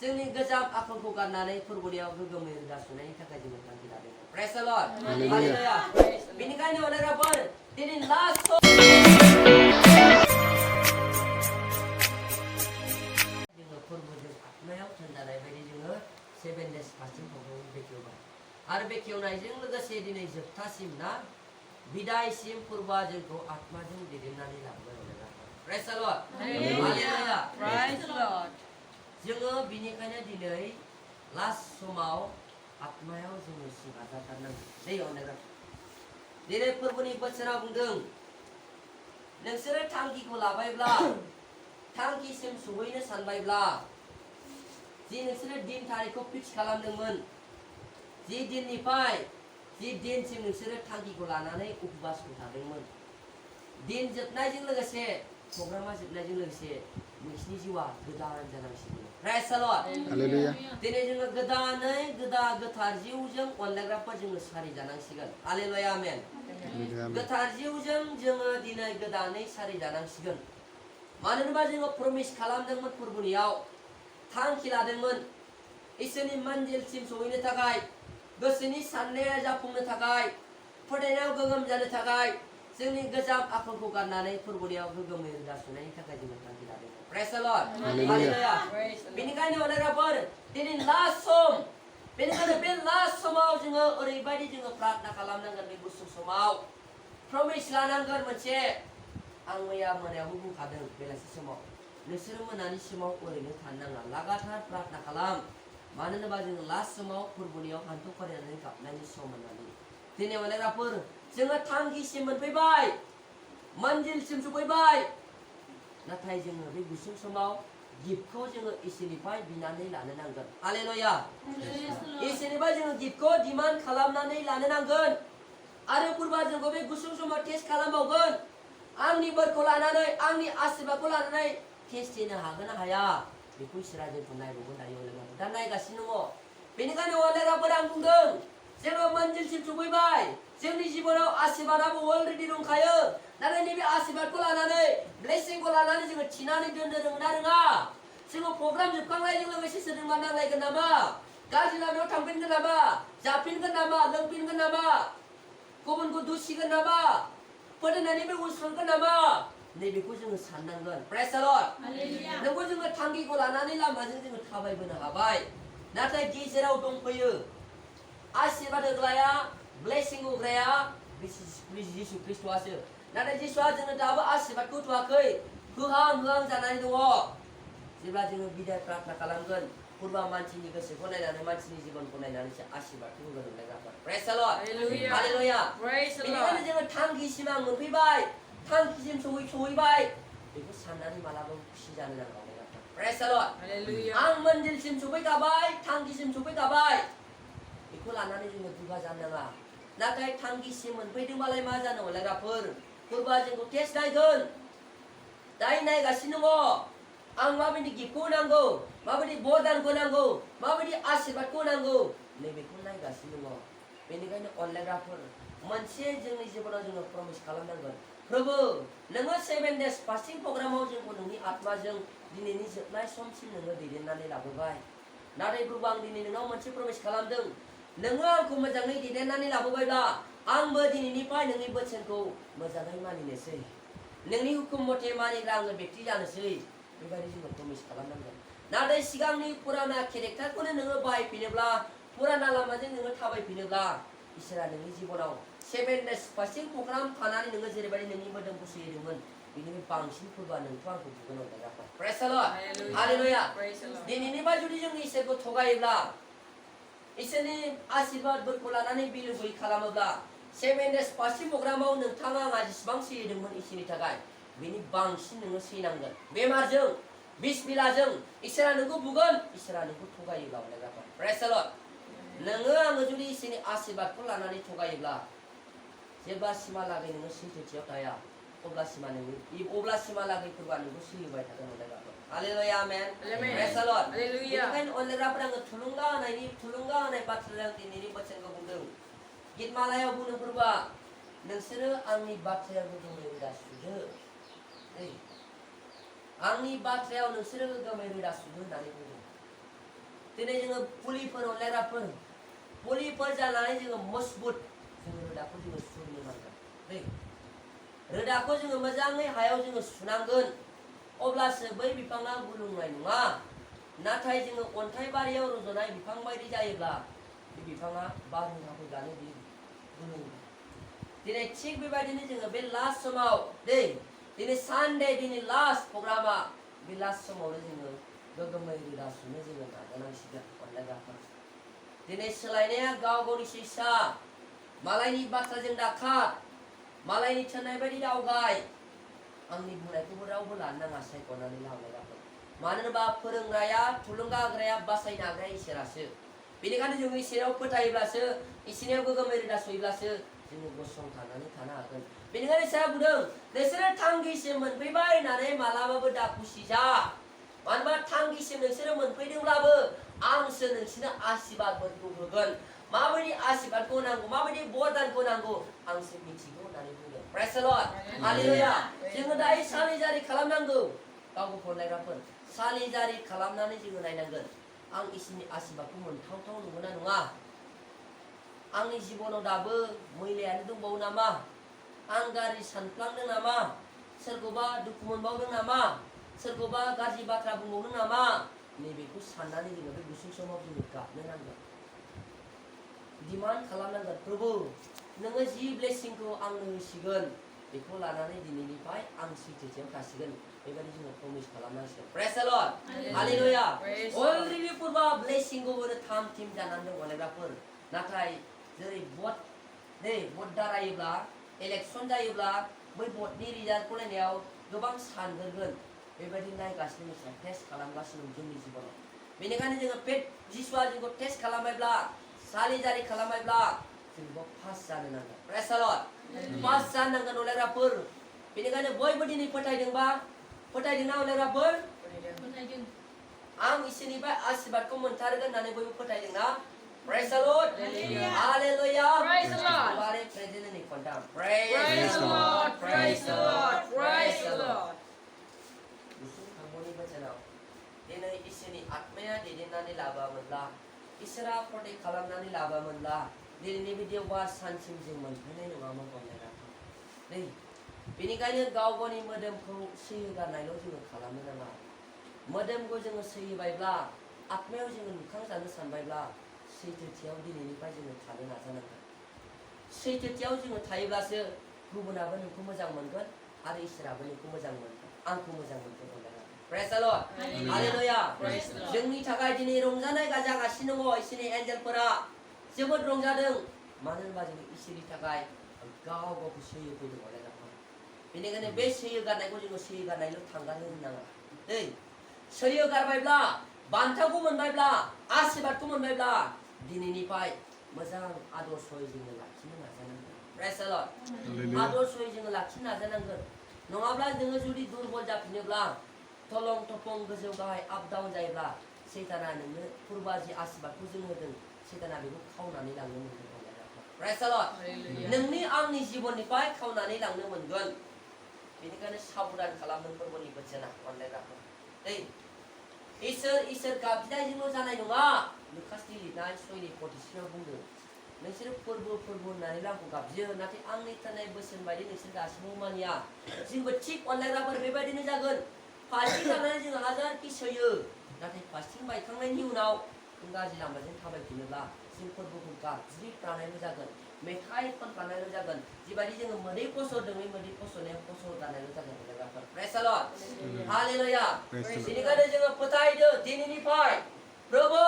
जोंनि गोजाम आखलखौ गारनानै फोरबोयाव गोग्गोमै रोदा सुनायनि थाखाय जोङो थांखि लादों। Praise the lord. हालेलुया। बेनिखायनो अनेकफोर दिनै लास्ट जोङो फोरबोजों आत्मायाव थोनजानाय बायदि जोङो 7 days फास्टिं प्रग्रामखौ बेखेवबाय आरो बेखेवनायजों लोगोसे दिनै जोबथासिम ना बिदायसिम फोरबोआ जोंखौ आत्माजों दैदेननानै लाबोबाय। Praise the lord. Hallelujah. Praise the lord. जोङो बिनिखायनो दिनै लास्ट समाव आत्मायाव जोङो सिगाजाथारनांगोन। दिनै फोरबोनि बोसोराव बुंदों नोंसोरो थांखिखौ लाबायब्ला थांखिसिम सहैनो सानबायब्ला जि नोंसोरो दिन तारिखखौ फिक्स खालामदोंमोन जि दिननिफ्राय जि दिनसिम नोंसोरो थांखिखौ लानानै उपबासखौ थादोंमोन दिन जोबनायजों लोगोसे प्रग्रामा जोबनायजों लोगोसे नोंसिनि जिउआ गोदान जानांसिगोन। Praise the lord. हालेलुया। दिनै जोङो गोदानै गोथार जिउजों अनलायग्राफोर जोङो सारि जानांसिगोन। Hallelujah amen. गोथार जिउजों जोङो दिनै गोदानै सारि जानांसिगोन। मानो होनबा जोङो प्रमिस खालामदोंमोन फोरबोनियाव थांखि लादोंमोन इसोरनि मन्दिरसिम सहैनो थाखाय गोसोनि साननाया जाफुंनो थाखाय फोथायनायाव गोगोम जानो थाखाय जोंनि गोजाम आखलखौ गारनानै फोरबोयाव गोग्गोमै रोदा सुनायनि थाखाय जोङो थांखि लादों। Praise the lord. हालेलुया। बेनिखायनो अनेकफोर दिनै लास्ट सम बेनिखायनो बे लास्ट समाव जोङो ओरैबायदि जोङो प्रार्थना खालामनांगोन। बे गुसुं समाव प्रमिस लानांगोन मोनसे आं मैया मोनायावबो बुंखादों बेलासि समाव नोंसोरो मोनानि समाव ओरैनो थानो नाङा लागातार प्रार्थना खालाम। मानो होनोबा जोङो लास्ट समाव फोरबोनियाव हान्थु खरायनानै गाबनायनि सम होननानै दिनै अनेकफोर जोङो थांखिसिम मोनफैबाय मन्दिरसिम सफैबाय नाथाय जोङो बे गुसुं समाव गिफ्टखौ जोङो इसोरनिफ्राय बिनानै लानो नांगोन। हालेलुया। इसोरनिफ्राय जोङो गिफ्टखौ डिमान्ड खालामनानै लानो नांगोन आरो फोरबोआ जोंखौ बे गुसुं समाव टेस्ट खालामबावगोन। आंनि बोरखौ लानानै आंनि आशीर्बादखौ लानानै टेस्ट होनो हागोन ना हाया बेखौ इसोरा जोंखौ नायबावगोन दायो दा नायगासिनो दङ। बेनिखायनो अनेकफोर आं बुंदों जोङो मन्दिरसिम सफैबाय जोंनि जिबनाव आशीर्बादाबो अलरेडि दंखायो नाथाय नैबे आशीर्बादखौ लानानै ब्लेसिंखौ लानानै जोङो थिनानै दोननो रोङो ना रोङा? जोङो प्रग्राम जोबखांनायजों लोगोसे सोरजोंबा नांलायगोन नामा? गाज्रि लामायाव थांफिनगोन नामा? जाफिनगोन नामा? लोंफिनगोन नामा? गुबुनखौ दुसिगोन नामा? फोथायनायनिफ्राय उनस्लुंगोन नामा? नैबेखौ जोङो साननांगोन। Praise the lord. नोंखौ जोङो थांखिखौ लानानै लामाजों जोङो थाबायबोनो हाबाय नाथाय गेजेराव दंफैयो आशीर्बाद होग्राया ब्लेसिं होग्राया जिसु ख्रिस्ट'आसो। नाथाय जिसुआ जोंनो दाबो आशीर्बादखौ होथ'वाखै होहां जानानै दङ। जेब्ला जोङो बिदाय प्रार्थना खालामगोन फोरबोआ मानसिनि गोसोखौ नायनानै मानसिनि जिबनखौ नायनानैसो आशीर्बादखौ होगोन अनलायग्राफोर। Praise the lord. हालेलुया। बेनिखायनो जोङो थांखिसिम आं मोनफैबाय थांखिसिम सहैबाय बेखौ साननानै मालाबाबो खुसि जानो नाङा अनलायग्राफोर। Praise the lord. आं मन्दिरसिम सफैखाबाय थांखिसिम सफैखाबाय बेखौ लानानै जोङो दुगा जानो नाङा। नाथाय थांखिसिम मोनफैदोंबालाय मा जानो अनलायग्राफोर फोरबोआ जोंखौ टेस्ट नायगोन दायो नायगासिनो दङ। आं माबायदि गिफ्टखौ नांगौ माबायदि बरदानखौ नांगौ माबायदि आशीर्बादखौ नांगौ नैबेखौ नायगासिनो दङ। बेनिखायनो अनलायग्राफोर मोनसे जोंनि जिबनाव जोङो प्रमिस खालामनांगोन प्रभु नोङो 7 days फास्टिं प्रग्रामाव जोंखौ नोंनि आत्माजों दिनैनि जोबनाय समसिम नोङो दैदेननानै लाबोबाय नाथाय प्रभु आं दिनै नोंनाव मोनसे प्रमिस खालामदों नोङो आंखौ मोजाङै दैदेननानै लाबोबायब्ला आंबो दिनैनिफ्राय नोंनि बोसोनखौ मोजाङै मानिनोसै नोंनि हुकुम मथे मानिग्रा आङो बेक्ति जानोसै बेबायदि जोङो प्रमिस खालामनांगोन। नाथाय सिगांनि पुराना केरेक्टारखौनो नोङो बाहायफिनोब्ला पुराना लामाजों नोङो थाबायफिनोब्ला इसोरा नोंनि जिबनाव 7 days फास्टिं प्रग्राम थानानै नोङो जेरैबायदि नोंनि मोदोमखौ सिहोदोंमोन बिनिफ्राय बांसिन फोरबोआ नोंखौ आंखौ बुगोन अनलायग्राफोर। Praise the lord. हालेलुया। दिनैनिफ्राय जुदि जोंनि इसोरखौ थगायोब्ला इसोरनि आशीर्बाद बोरखौ लानानै बिलो गैयै खालामोब्ला 7 days फास्टिं प्रग्रामाव नोंथाङा आंहा जेसेबां सैदोंमोन इसोरनि थाखाय बेनि बांसिन नोङो सैनांगोन। बेमारजों बिस बिलाजों इसोरा नोंखौ बुगोन इसोरा नोंखौ थगायोब्ला अनलायग्राफोर। Praise the lord. नोङो आङो जुदि इसोरनि आशीर्बादखौ लानानै थगायोब्ला जेब्लासिमहालागै नोङो सैथोथियाव थाया अब्लासिमहालागै फोरबोआ नोंखौ सोलिबाय थागोन अनलायग्राफोर। Hallelujah amen. Praise the Lord. बेनिखायनो अनलायग्राफोर आङो थुलुंगा होनाय बाथ्राजों दिनैनि बोसोनखौ बुंदों। गितमालायाव बुंदों फोरबोआ नोंसोरो आंनि बाथ्रायाव गोगोमै रोदा सुदो आंनि बाथ्रायाव नोंसोरो गोगोमै रोदा सुदो होननानै बुंदों। दिनै जोङो फुलिफोर अनलायग्राफोर फुलिफोर जानानै जोङो मजबुत जोङो रोदाखौ जोङो सुनो नांगोन दै रोदाखौ जोङो मोजाङै हायाव जोङो सुनांगोन अब्लासो बै बिफाङा गुलुंनाय नङा नाथाय जोङो अन्थाइ बारियाव रज'नाय बिफां बायदि जायोब्ला बे बिफाङा बारहुंखा फैब्लानो बे गुलुङो दिनै थिग बेबायदिनो जोङो बे लास्ट समाव दै दिनै सानडे दिनै लास्ट प्रग्रामा बे लास्ट समावनो जोङो गोगोमै रोदा सुनो जोङो नाजानांसिगोन अनलायग्राफोर दिनै सोलायनाया गाव गावनि सिसा मालायनि बाथ्राजों दाखार मालायनि थिननाय बायदि दावगाय आंनि बुंनायखौबो रावबो लानो नाङा सायख'नानै लावलायग्राफोर मानो होनोबा फोरोंग्राया थुलुंगा होग्राया बासायनो हाग्राया इसोरासो बेनिखायनो जों इसोराव फोथायोब्लासो इसोरनियाव गोगोमै रोदा सुयोब्लासो जोङो गसंथानानै थानो हागोन बेनिखायनो इसोरा बुंदों नोंसोरो थांखिसिम मोनफैबाय होननानै मालाबाबो दाखुसि जा मानो होनबा थांखिसिम नोंसोरो मोनफैदोंब्लाबो आंसो नोंसोरनो आशीर्बादफोरखौ होगोन माबायदि आशीर्बादखौ नांगौ माबायदि बरदानखौ नांगौ आंसो मिथिगौ होननानै बुंदों प्रेज द लर्ड हालेलुया जोङो दायो सालिजारि खालामनांगौ गावखौ फरायग्राफोर सालिजारि खालामनानै जोङो नायनांगोन आं इसोरनि आशीर्बादखौ मोनथावथाव नंगौना नङा आंनि जिबनाव दाबो मैलायानो दंबावो नामा आं गाज्रि सानफ्लांदों नामा सोरखौबा दुखु मोनबावदों नामा सोरखौबा गाज्रि बाथ्रा बुंबावदों नामा नैबेखौ साननानै जोङो बे गुसुं समाव जोङो गाबनो नांगोन डिमान्ड खालामनांगोन प्रभु नोङो जि ब्लेसिंखौ आंनो होसिगोन बेखौ लानानै दिनैनिफ्राय आं सैथोथियाव थासिगोन बेबायदि जोङो प्रमिस खालामनांसिगोन praise the lord hallelujah already पुरबा ब्लेसिंखौ होनो थाम थिम जानानै दं अनेकफोर नाथाय जेरै भट दारायोब्ला इलेक्सन जायोब्ला बै भटनि रिजाल्टखौ नायनायाव गोबां सानगोरगोन बेबायदि नायगासिनो इसोरा टेस्ट खालामगासिनो जोंनि जिबनाव बेनिखायनो जोङो बे जिसुआ जोंखौ टेस्ट खालामबायब्ला सालिजारि खालामबायब्ला जों पास जानो नांगोन प्रेज द लर्ड पास जानांगोन अनलायग्राफोर बेनिखायनो बयबो दिनै फोथायदोंना अनलायग्राफोर आं इसोरनिफ्राय आशीर्बादखौ मोनथारगोन होननानै बयबो फोथायदोंना Praise the Lord. Hallelujah. Praise the Lord. Praise the Lord. Praise the Lord. Praise the Lord. Praise the Lord. गुसुं थांबोनि बोसोराव दिनै इसोरनि आत्माया दैदेननानै लाबोआमोनब्ला इसोरा प्रटेक्ट खालामनानै लाबोआमोनब्ला दिनैनि बे देवबा सानसिम जों मोनफैनाय नङामोन अनलायग्राफोर नै बेनिखायनो गाव गावनि मोदोमखौ सैहोगारनायल' जोङो खालामनो नाङा मोदोमखौ जोङो सैहोबायब्ला आत्मायाव जोङो लुखांजानो सानबायब्ला सैथोथियाव दिनैनिफ्राय जोङो थानो नाजानांगोन सैथोथियाव जोङो थायोब्लासो गुबुनाबो नोंखौ मोजां मोनगोन आरो इसोराबो नोंखौ मोजां मोनगोन आंखौ मोजां मोनगोन प्रेज द लर्ड हालेलुया जोंनि थाखाय दिनै रंजानाय जागासिनो दङ इसोरनि एन्जेलफोरा जोबोद रंजादों मानो होनबा जों इसोरनि थाखाय गाव गावखौ सैयो फैदों अनलायग्राफोर बेनिखायनो बे सैयो गारनायखौ जोङो सैयो गारनायल' थांगारनो होनाङा दै सैयो गारबायब्ला बान्थाखौ मोनबायब्ला आशीर्बादखौ मोनबायब्ला दिनैनिफ्राय मोजां आदर्शयै जोङो लाखिनो नाजानांगोन प्रेज द लर्ड आदर्शयै जोङो लाखिनो नाजानांगोन नङाब्ला जोङो जुदि दुरबल जाफिनोब्ला थलं थफं गोजौ गाहाय आप डाउन जायोब्ला सैताना नोंनो पुरबा जि आशीर्बादखौ जों होदों सैताना बेखौ खावनानै लांनो मोनगोन प्रेज द लर्ड नोंनि आंनि जिबननिफ्राय खावनानै लांनो मोनगोन बेनिखायनो साबधान खालामनो फोरबोनि बोसोना अनलायग्राफोर दै इसोर गाबज्रिनायजोंल' जानाय नङा लुकासनि लिरनाय 6:46 बुंदों नोंसोर फोरबो होननानै आंखौ गाबज्रियो नाथाय आंनि थानाय बोसोन बायदि नोंसोर दासिमबो मानिया जोंबो थिग अनलायग्राफोर बेबायदिनो जागोन फास्टिं लानानै जोङो हाजारखि सैयो नाथाय फास्टिं बायखांनायनि उनाव जों गाज्रि लामाजों थाबायफिनोब्ला जों फोरबोखौ गाबज्रिफ्लानायल' जागोन मेथाइ खनफ्लानायल' जागोन जिबायदि जोङो मोदै फसरदों बे मोदै फसरनायाव फसर गारनायल' जागोन अनलायग्राफोर प्रेज द लर्ड हालेलुया बेनिखायनो जोङो फोथायदो दिनैनिफ्राय प्रभु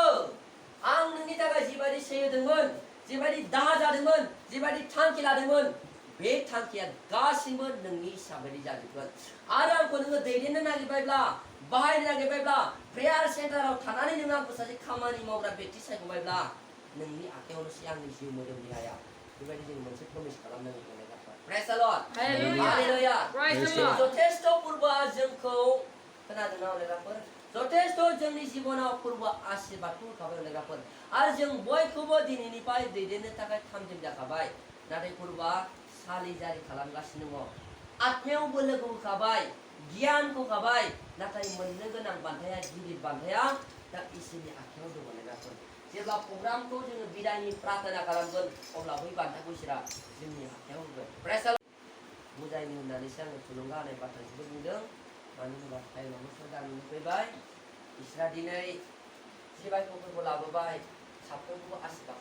आं नोंनि थाखाय जिबायदि सैयोदोंमोन जिबायदि दाहा जादोंमोन जिबायदि थांखि लादोंमोन बे थांखिया गासिबो नोंनि हिसाबै जाजोबगोन आरो आंखौ नोङो दैदेननो नागिरबायब्ला बाहायनो नागिरबायब्ला प्रेयार सेन्टाराव थानानै नोङो आंखौ सासे खामानि मावग्रा व्यक्ति सायख'बायब्ला नोंनि आखायावनोसै आंनि जिउ मोदोम देहाया बेबायदि जों मोनसे प्रमिस खालामनांगौ प्रेज द लर्ड हालेलुया जथेस्थ फोरबोआ जोंखौ खोनादोंना अनलायग्राफोर जथेस्थ जोंनि जिबनाव फोरबोआ आशीर्बादखौ होखाबाय अनलायग्राफोर आरो जों बयखौबो दिनैनिफ्राय दैदेननो थाखाय थामथिम जाखाबाय नाथाय फोरबोआ सालिजारि खालामगासिनो दङ आत्मायाव बोलोखौ होखाबाय गियानखौ होखाबाय नाथाय मोननो गोनां बान्थाया गिदिर बान्थाया दा इसोरनि आखायाव दङ लोगोफोर जेब्ला प्रग्रामखौ जोङो बिदायनि प्रार्थना खालामगोन अब्ला बै बान्थाखौ इसोरा जोंनि आखायाव होगोन प्रेज द लर्ड बुजायनो होननानैसो आङो थुलुंगा होनाय बाथ्राखौ बुंदों मानो होनोबा टाइमाबो जानानै फैबाय इसोरा दिनै सेबायख'फोरखौ लाबोबाय साफ्रोमखौबो आशीर्बाद